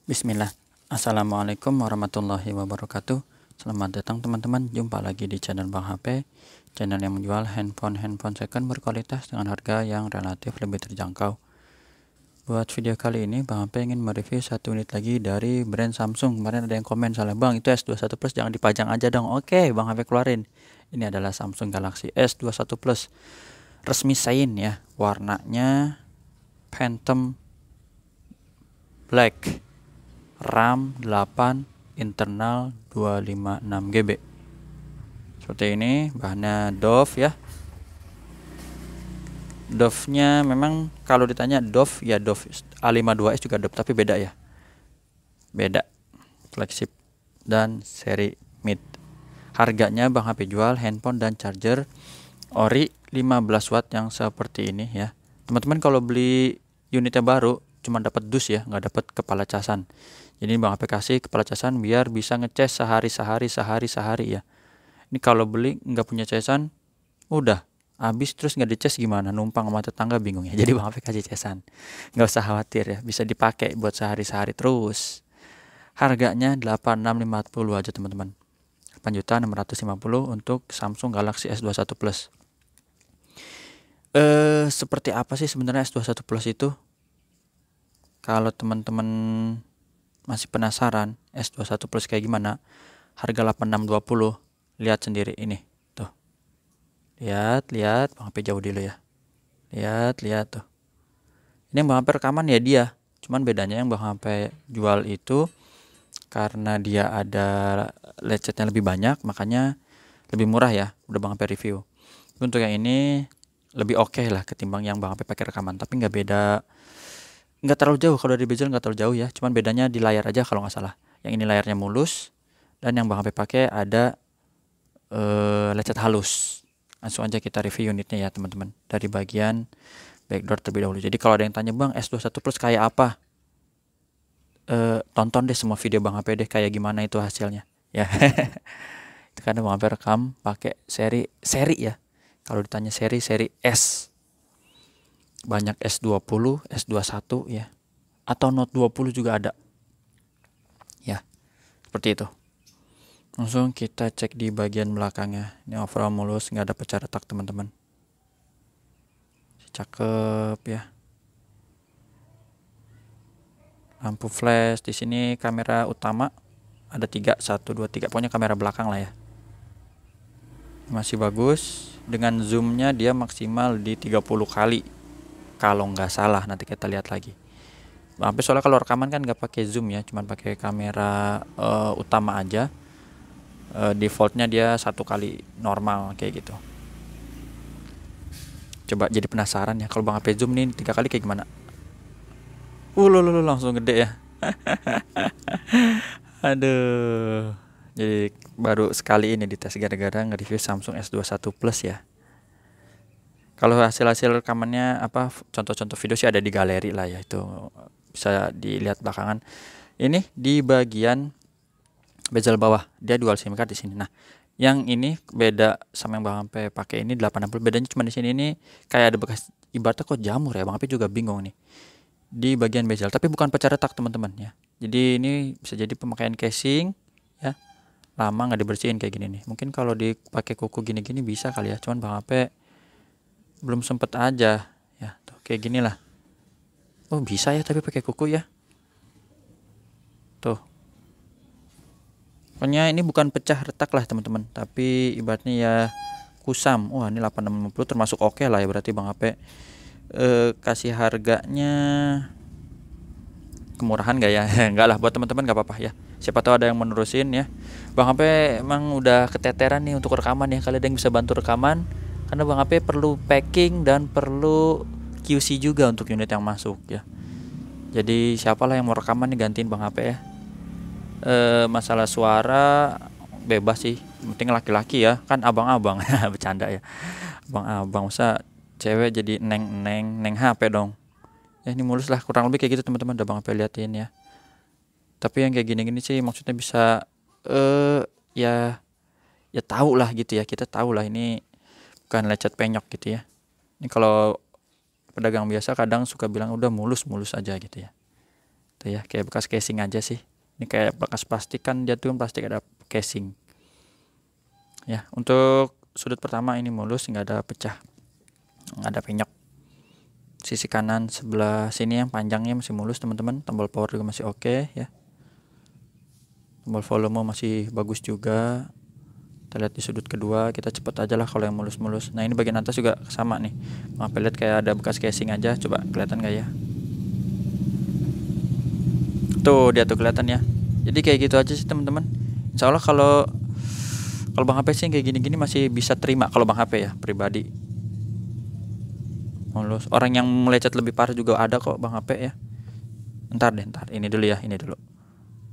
Bismillah. Assalamualaikum warahmatullahi wabarakatuh. Selamat datang teman-teman. Jumpa lagi di channel Bang HP, channel yang menjual handphone second berkualitas dengan harga yang relatif lebih terjangkau. Buat video kali ini Bang HP ingin mereview satu unit lagi dari brand Samsung. Kemarin ada yang komen salah, Bang itu S21 Plus jangan dipajang aja dong. Oke, Bang HP keluarin. Ini adalah Samsung Galaxy S21 Plus. Resmi Shine ya. Warnanya Phantom Black. RAM 8, internal 256 GB. Seperti ini, bahannya Dove ya. Dove-nya memang kalau ditanya Dove ya Dove A52s juga Dove, tapi beda ya. Beda. Flagship dan seri mid. Harganya Bang HP jual handphone dan charger ori 15 watt yang seperti ini ya. Teman-teman kalau beli unitnya baru cuma dapat dus ya, nggak dapat kepala casan. Jadi Bang HP kasih kepala casan biar bisa ngecas sehari ya. Ini kalau beli nggak punya casan, udah habis terus nggak dicas gimana? Numpang sama tetangga bingung ya. Jadi Bang HP kasih casan, nggak usah khawatir ya, bisa dipakai buat sehari-sehari terus. Harganya 8650 aja teman-teman. 8.650 untuk Samsung Galaxy S21 Plus. Seperti apa sih sebenarnya S21 Plus itu? Kalau teman-teman masih penasaran S21 Plus kayak gimana, harga 8620, lihat sendiri ini tuh. Lihat Bang HP jauh dulu ya. Lihat tuh. Ini yang Bang HP rekaman ya dia. Cuman bedanya yang Bang HP jual itu karena dia ada lecetnya lebih banyak, makanya lebih murah ya. Udah Bang HP review. Untuk yang ini lebih oke lah ketimbang yang Bang HP pakai rekaman, tapi nggak terlalu jauh. Kalau dari bezel nggak terlalu jauh ya, cuman bedanya di layar aja kalau nggak salah. Yang ini layarnya mulus, dan yang Bang HP pakai ada lecet halus. Langsung aja kita review unitnya ya teman-teman, dari bagian backdoor terlebih dahulu. Jadi kalau ada yang tanya, Bang S21 Plus kayak apa, tonton deh semua video Bang HP deh kayak gimana itu hasilnya ya. Itu karena Bang HP rekam pakai seri ya. Kalau ditanya seri S, banyak S20, S21 ya, atau Note 20 juga ada ya, seperti itu. Langsung kita cek di bagian belakangnya. Ini overall mulus, nggak ada pecah retak teman-teman. Cakep ya. Lampu flash di sini, kamera utama ada 3, 1, 2, 3, pokoknya kamera belakang lah ya. Masih bagus. Dengan zoomnya dia maksimal di 30 kali kalau nggak salah, nanti kita lihat lagi. Sampai soalnya kalau rekaman kan nggak pakai zoom ya, cuman pakai kamera utama aja. Defaultnya dia 1 kali normal kayak gitu. Coba jadi penasaran ya, kalau Bang HP zoom nih 3 kali kayak gimana? Langsung gede ya. Aduh. Jadi baru sekali ini dites gara-gara nge-review Samsung S21 Plus ya. Kalau hasil rekamannya contoh-contoh video sih ada di galeri lah ya, itu bisa dilihat belakangan. Ini di bagian bezel bawah dia dual SIM card di sini. Nah, yang ini beda sama yang Bang HP pakai ini 80. Bedanya cuma di sini, ini kayak ada bekas ibaratnya kok jamur ya. Bang HP juga bingung nih. Di bagian bezel, tapi bukan pecah retak teman-teman ya. Jadi ini bisa jadi pemakaian casing ya. Lama nggak dibersihin kayak gini nih. Mungkin kalau dipakai kuku gini-gini bisa kali ya. Cuman Bang HP belum sempet aja ya, tuh kayak gini lah. Oh bisa ya, tapi pakai kuku ya. Tuh, pokoknya ini bukan pecah retak lah teman-teman, tapi ibaratnya ya kusam. Wah ini 8650 termasuk oke lah ya, berarti Bang HP kasih harganya kemurahan gak ya? Enggak lah, buat teman-teman gak apa-apa ya, siapa tahu ada yang menerusin ya. Bang HP emang udah keteteran nih untuk rekaman ya. Kalian ada yang bisa bantu rekaman, karena Bang HP perlu packing dan perlu QC juga untuk unit yang masuk ya. Jadi siapalah yang mau rekaman nih, gantiin Bang HP ya. Masalah suara bebas sih, penting laki-laki ya, kan abang-abang. Bercanda ya, abang-abang, masa cewek jadi neng HP dong ya. Ini mulus lah, kurang lebih kayak gitu teman-teman, udah Bang HP liatin ya. Tapi yang kayak gini-gini sih maksudnya bisa ya tahu lah gitu ya, kita tahu lah ini bukan lecet penyok gitu ya. Ini kalau pedagang biasa kadang suka bilang udah mulus aja gitu ya. Tuh ya, kayak bekas casing aja sih. Ini kayak bekas plastik, kan dia tuh plastik ada casing. Ya, untuk sudut pertama ini mulus, nggak ada pecah, nggak ada penyok. Sisi kanan sebelah sini yang panjangnya masih mulus teman-teman. Tombol power juga masih oke ya. Tombol volume masih bagus juga. Kita lihat di sudut kedua, kita cepet aja lah kalau yang mulus-mulus. Nah ini bagian atas juga sama nih. Maaf, lihat kayak ada bekas casing aja. Coba kelihatan nggak ya? Tuh dia tuh kelihatan ya. Jadi kayak gitu aja sih teman-teman. Insya Allah kalau Bang HP sih kayak gini-gini masih bisa terima kalau Bang HP ya pribadi. Mulus. Orang yang melecet lebih parah juga ada kok Bang HP ya. Ntar ini dulu ya, ini dulu.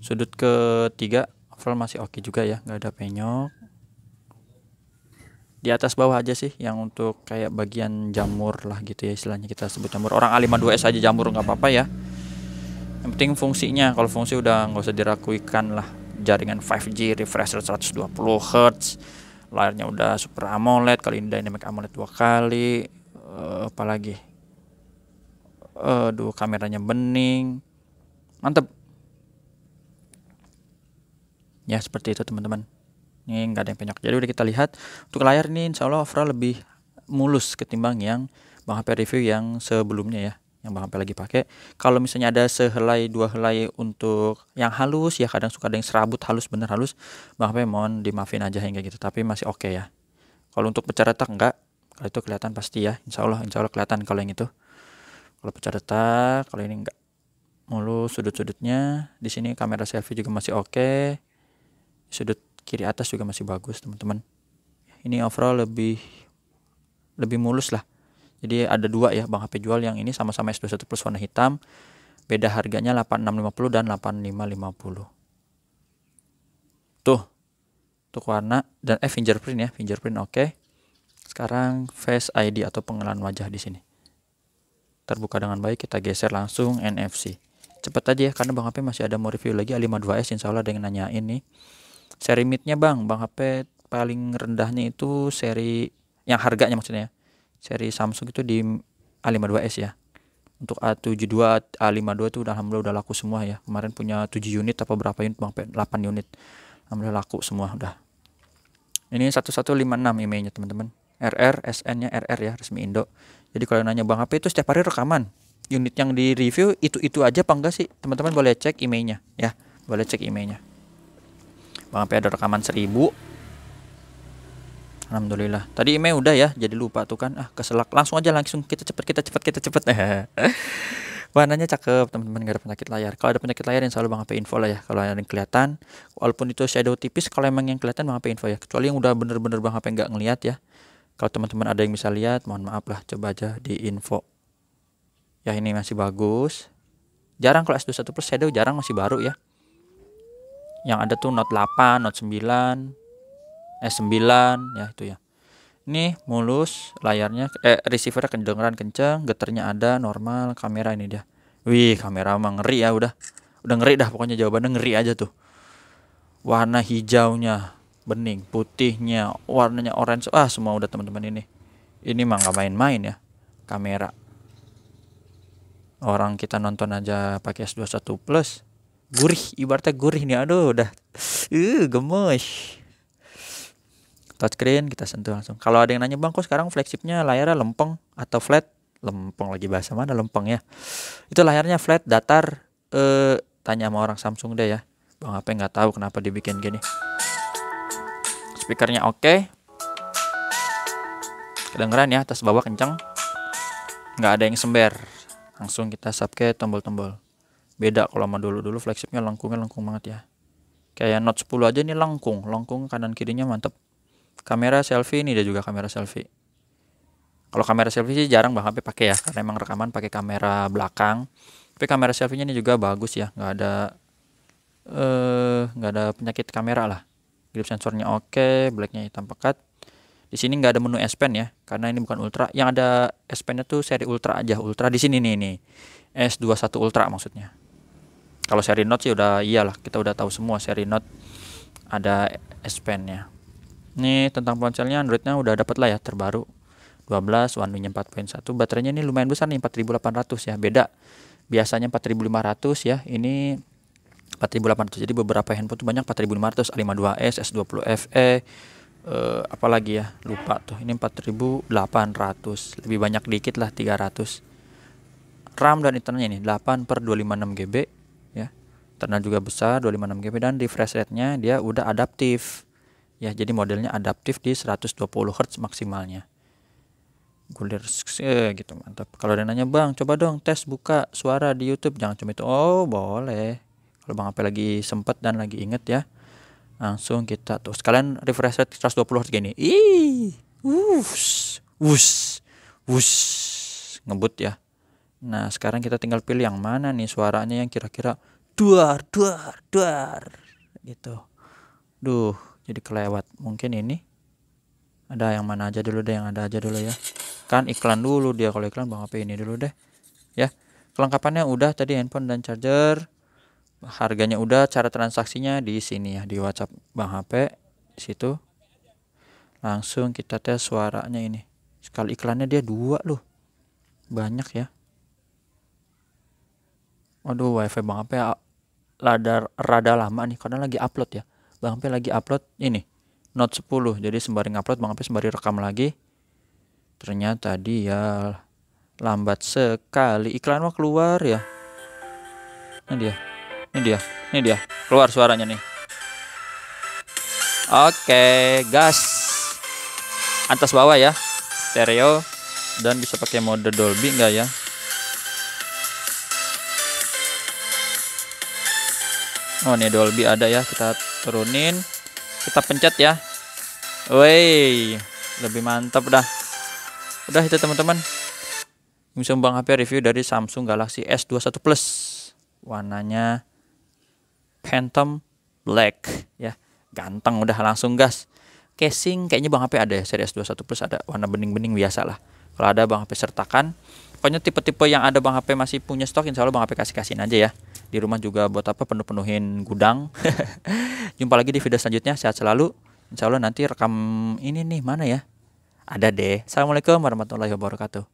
Sudut ketiga overall masih oke juga ya, nggak ada penyok. Di atas bawah aja sih yang untuk kayak bagian jamur lah gitu ya, istilahnya kita sebut jamur. Orang A52s aja jamur nggak apa-apa ya. Yang penting fungsinya. Kalau fungsi udah nggak usah diragukan lah. Jaringan 5G, refresh rate 120 Hz, layarnya udah Super AMOLED, kali ini Dynamic AMOLED 2 kali. Apalagi kameranya bening, mantep ya. Seperti itu teman-teman, ini nggak ada yang penyok. Jadi udah kita lihat untuk layar ini insya Allah overall lebih mulus ketimbang yang Bang HP review yang sebelumnya ya, yang Bang HP lagi pakai. Kalau misalnya ada sehelai dua helai untuk yang halus ya, kadang suka ada yang serabut halus, bener halus, Bang HP mohon dimaafin aja hingga gitu, tapi masih oke ya. Kalau untuk pecah retak enggak, kalau itu kelihatan pasti ya, insya Allah kelihatan kalau yang itu. Kalau pecah retak, kalau ini enggak. Mulus sudut-sudutnya. Di sini kamera selfie juga masih oke. Sudut kiri atas juga masih bagus teman-teman. Ini overall lebih mulus lah. Jadi ada dua ya Bang HP jual, yang ini sama-sama S21 Plus warna hitam. Beda harganya 8650 dan 8550. Tuh. Untuk warna dan fingerprint ya, fingerprint oke. Sekarang Face ID atau pengenalan wajah di sini. Terbuka dengan baik, kita geser langsung NFC. Cepet aja ya, karena Bang HP masih ada mau review lagi A52s, insya Allah ada yang nanyain nih. Seri mid-nya Bang HP paling rendahnya itu seri, yang harganya maksudnya, seri Samsung itu di A52s ya. Untuk A72, A52 itu alhamdulillah udah laku semua ya. Kemarin punya 7 unit apa berapa unit Bang HP, 8 unit. Alhamdulillah laku semua udah. Ini 1156 emailnya teman-teman. RR, SN-nya RR ya, resmi Indo. Jadi kalau nanya Bang HP itu setiap hari rekaman. Unit yang di review itu aja apa enggak sih? Teman-teman boleh cek emailnya ya. Boleh cek emailnya. Bang HP ada rekaman 1000. Alhamdulillah. Tadi email udah ya, jadi lupa tuh kan. Keselak. Langsung kita cepet. Warnanya cakep teman-teman, gak ada penyakit layar. Kalau ada penyakit layar insya Allah Bang HP info lah ya. Kalau ada yang kelihatan, walaupun itu shadow tipis, kalau emang yang kelihatan Bang HP info ya. Kecuali yang udah bener-bener Bang HP nggak ngelihat ya. Kalau teman-teman ada yang bisa lihat, mohon maaf lah, coba aja di info. Ya ini masih bagus. Jarang kalau S21 Plus shadow, jarang, masih baru ya. Yang ada tuh Note 8, Note 9, S9 ya itu ya. Ini mulus layarnya, receiver kedengeran kenceng, geternya ada normal, kamera ini dia. Wih, kamera mah ngeri ya, udah ngeri dah pokoknya, jawabannya ngeri aja tuh. Warna hijaunya bening, putihnya, warnanya orange, semua udah teman-teman ini. Ini mah nggak main-main ya kamera. Orang kita nonton aja pakai S21 Plus, gurih, ibaratnya gurih nih, aduh udah gemes. Touchscreen kita sentuh langsung. Kalau ada yang nanya Bang kok sekarang flagshipnya layarnya lempeng atau flat? Lempeng lagi, bahasa mana lempeng ya? Itu layarnya flat, datar. Tanya sama orang Samsung deh ya. Bang HP nggak tahu kenapa dibikin gini. Speakernya oke. Kedengeran ya, atas bawah kenceng. Nggak ada yang sember. Langsung kita subke tombol-tombol. Beda kalau sama dulu flagshipnya lengkung banget ya. Kayak Note 10 aja ini lengkung kanan kirinya mantep. Kamera selfie ini dia juga kamera selfie. Kalau kamera selfie sih jarang Bang HP pakai ya, karena emang rekaman pakai kamera belakang. Tapi kamera selfie-nya ini juga bagus ya, nggak ada penyakit kamera lah. Grip sensornya oke, blacknya hitam pekat. Di sini nggak ada menu S Pen ya, karena ini bukan Ultra. Yang ada S Pen-nya tuh seri Ultra aja. Ultra di sini nih. S21 Ultra maksudnya. Kalau seri Note sih udah iyalah, kita udah tahu semua seri Note ada S Pen-nya. Ini tentang ponselnya, Android-nya udah dapat lah ya, terbaru 12, One UI-nya 4.1. Baterainya ini lumayan besar nih, 4800 ya. Beda biasanya 4.500 ya, ini 4.800. Jadi beberapa handphone tuh banyak 4.500, A52s, S20 FE, apalagi ya, lupa tuh. Ini 4.800, lebih banyak dikit lah, 300. RAM dan internetnya ini 8/256 GB ya. Internet juga besar 256 GB, dan refresh rate-nya dia udah adaptif. Ya, jadi modelnya adaptif di 120 Hz maksimalnya. Gulir gitu, mantap. Kalau dia nanya, "Bang, coba dong tes buka suara di YouTube." Jangan cuma itu. Oh, boleh. Kalau Bang HP lagi sempet dan lagi inget ya, langsung kita tuh sekalian refresh rate 120 Hz gini. Wush, wush, wush, ngebut ya. Nah, sekarang kita tinggal pilih yang mana nih suaranya yang kira-kira duar gitu. Duh, jadi kelewat. Mungkin ini ada yang mana aja dulu deh, yang ada aja dulu ya. Kan iklan dulu dia, kalau iklan Bang HP ini dulu deh. Ya. Kelengkapannya udah tadi, handphone dan charger. Harganya udah, cara transaksinya di sini ya, di WhatsApp Bang HP di situ. Langsung kita tes suaranya ini. Sekali iklannya dia 2 loh. Banyak ya. Waduh, wifi Bang HP rada lama nih karena lagi upload ya. Bang HP lagi upload ini Note 10. Jadi sembari upload Bang HP sembari rekam lagi. Ternyata dia lambat sekali. Iklan mah keluar ya. Ini dia. Keluar suaranya nih. Oke, gas. Atas bawah ya. Stereo, dan bisa pakai mode Dolby enggak ya? Oh, nih Dolby ada ya. Kita turunin. Kita pencet ya. Woi, lebih mantap dah. Udah itu teman-teman. Museum Bang HP review dari Samsung Galaxy S21 Plus. Warnanya Phantom Black ya. Ganteng, udah langsung gas. Casing kayaknya Bang HP ada ya, seri S21 Plus ada warna bening-bening biasa lah. Kalau ada Bang HP sertakan. Pokoknya tipe-tipe yang ada Bang HP masih punya stok, insya Allah Bang HP kasih-kasihin aja ya. Di rumah juga buat apa, penuh-penuhin gudang. Jumpa lagi di video selanjutnya, sehat selalu. Insya Allah nanti rekam ini nih, mana ya? Ada deh. Assalamualaikum warahmatullahi wabarakatuh.